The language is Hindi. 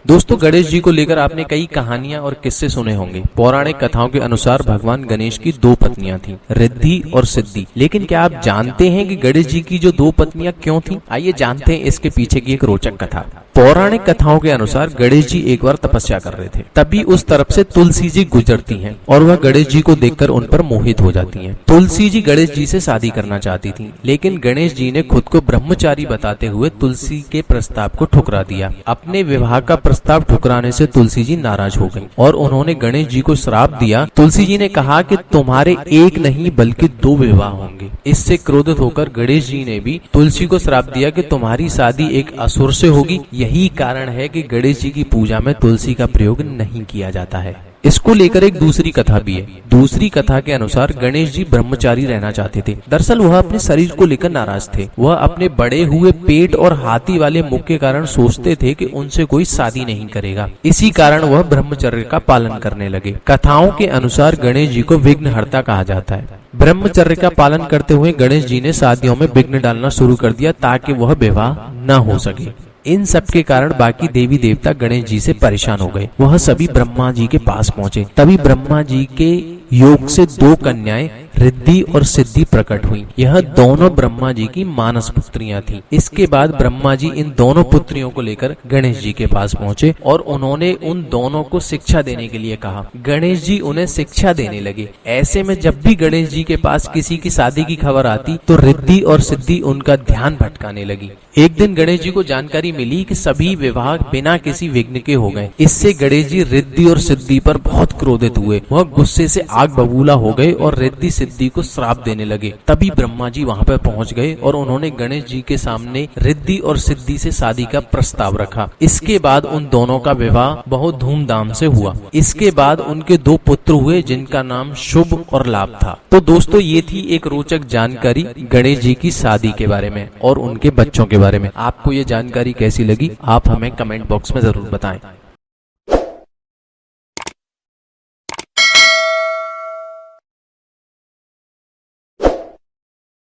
दोस्तों, गणेश जी को लेकर आपने कई कहानियां और किस्से सुने होंगे। पौराणिक कथाओं के अनुसार भगवान गणेश की दो पत्नियां थीं, रिद्धि और सिद्धि। लेकिन क्या आप जानते हैं कि गणेश जी की जो दो पत्नियां क्यों थीं? आइए जानते हैं इसके पीछे की एक रोचक कथा। पौराणिक कथाओं के अनुसार गणेश जी एक बार तपस्या कर रहे थे। तभी उस तरफ से तुलसी जी गुजरती हैं और वह गणेश जी को देखकर उन पर मोहित हो जाती हैं। तुलसी जी गणेश जी से शादी करना चाहती थीं, लेकिन गणेश जी ने खुद को ब्रह्मचारी बताते हुए तुलसी के प्रस्ताव को ठुकरा दिया। अपने विवाह का प्रस्ताव ठुकराने से तुलसी जी नाराज हो गईं और उन्होंने गणेश जी को श्राप दिया। तुलसी जी ने कहा कि तुम्हारे एक नहीं बल्कि दो विवाह होंगे। इससे क्रोधित होकर गणेश जी ने भी तुलसी को श्राप दिया कि तुम्हारी शादी एक असुर से होगी। यही कारण है कि गणेश जी की पूजा में तुलसी का प्रयोग नहीं किया जाता है। इसको लेकर एक दूसरी कथा भी है। दूसरी कथा के अनुसार गणेश जी ब्रह्मचारी रहना चाहते थे। दरअसल वह अपने शरीर को लेकर नाराज थे। वह अपने बड़े हुए पेट और हाथी वाले मुख के कारण सोचते थे कि उनसे कोई शादी नहीं करेगा। इसी कारण वह ब्रह्मचर्य का पालन करने लगे। कथाओं के अनुसार गणेश जी को विघ्नहर्ता कहा जाता है। ब्रह्मचर्य का पालन करते हुए गणेश जी ने शादियों में विघ्न डालना शुरू कर दिया ताकि वह विवाह न हो सके। इन सब के कारण बाकी देवी देवता गणेश जी से परेशान हो गए। वह सभी ब्रह्मा जी के पास पहुंचे। तभी ब्रह्मा जी के योग से दो कन्याएं रिद्धि और सिद्धि प्रकट हुई। यह दोनों ब्रह्मा जी की मानस पुत्रियां थीं। इसके बाद ब्रह्मा जी इन दोनों पुत्रियों को लेकर गणेश जी के पास पहुंचे और उन्होंने उन दोनों को शिक्षा देने के लिए कहा। गणेश जी उन्हें शिक्षा देने लगे। ऐसे में जब भी गणेश जी के पास किसी की शादी की खबर आती तो रिद्धि और सिद्धि उनका ध्यान भटकाने लगी। एक दिन गणेश जी को जानकारी मिली कि सभी विवाह बिना किसी विघ्न के हो गए। इससे गणेश जी रिद्धि और सिद्धि पर बहुत क्रोधित हुए। वह गुस्से से आग बबूला हो गए और रिद्धि सिद्धि को श्राप देने लगे। तभी ब्रह्मा जी वहां पर पहुंच गए और उन्होंने गणेश जी के सामने रिद्धि और सिद्धि से शादी का प्रस्ताव रखा। इसके बाद उन दोनों का विवाह बहुत धूमधाम से हुआ। इसके बाद उनके दो पुत्र हुए जिनका नाम शुभ और लाभ था। तो दोस्तों, ये थी एक रोचक जानकारी गणेश जी की शादी के बारे में और उनके बच्चों के बारे में। आपको ये जानकारी कैसी लगी, आप हमें कमेंट बॉक्स में जरूर बताएं।